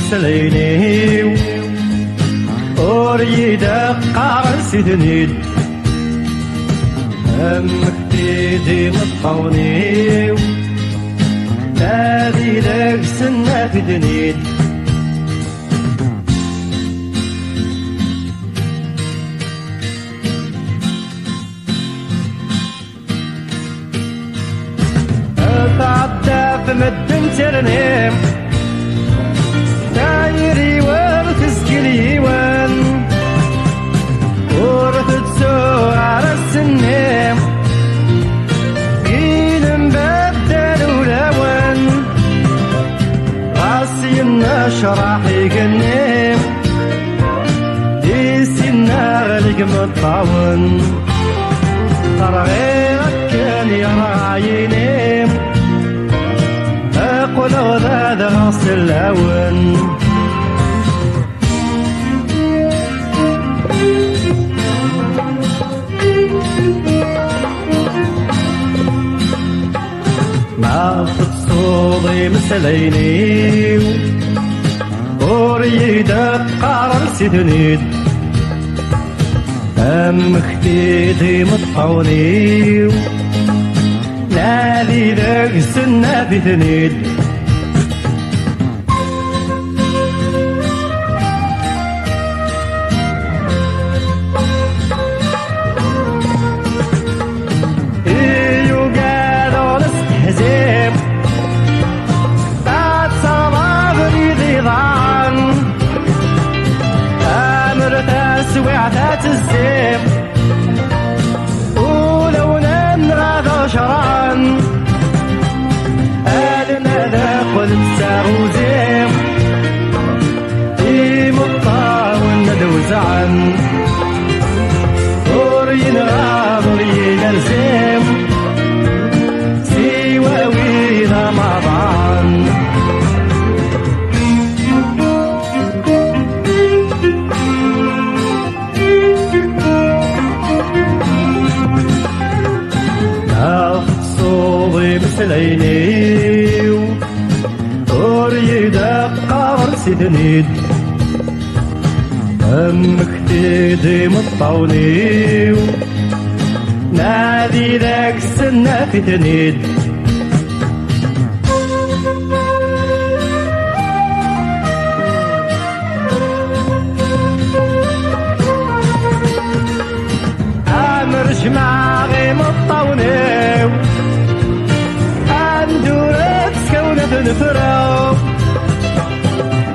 مسلينيو أريد قارسي دنيد أمك تيدي مطونيو نادي لك سنة في دنيد أتعدى بمدن ترنيم دايري وتسكلي وان ورث تسوع على السنيم قيل مبدل ولون راسي النشرح يقنيم ديسي النغلق مطاون ترى غيرك كان يرى عينيم أقول وذا غص الأون ما تصوضي مسليني أريد قرار سيدنيد أمك تيدي مطحوني نادي ذاك سنة بثنيد إيو قالوا نستهزم بعد صلاة بريدي ضعن أمر تسويع ذات الزيم ولو نمرض شرعن أدنى ذاقل الساروزيم إيم الطاون ندوزعن ورين غاضرين الزيم سيواوينا مع بعض مسليني أريد قرار سيدنيد أمك تيدي مطوني نادي ذاك السنة في تنيد أمر جماعي مطوني نفراو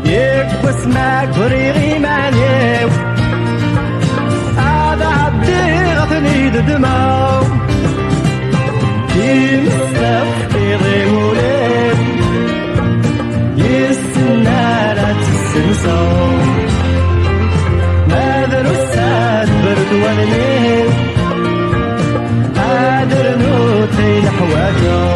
يكبس معك بريغي معنيو هذا عبدي غثني دماو يمسك بيضي مولين يسنا لا تسنسو ماذا نساد برد والمين قادر نوتي نحواجو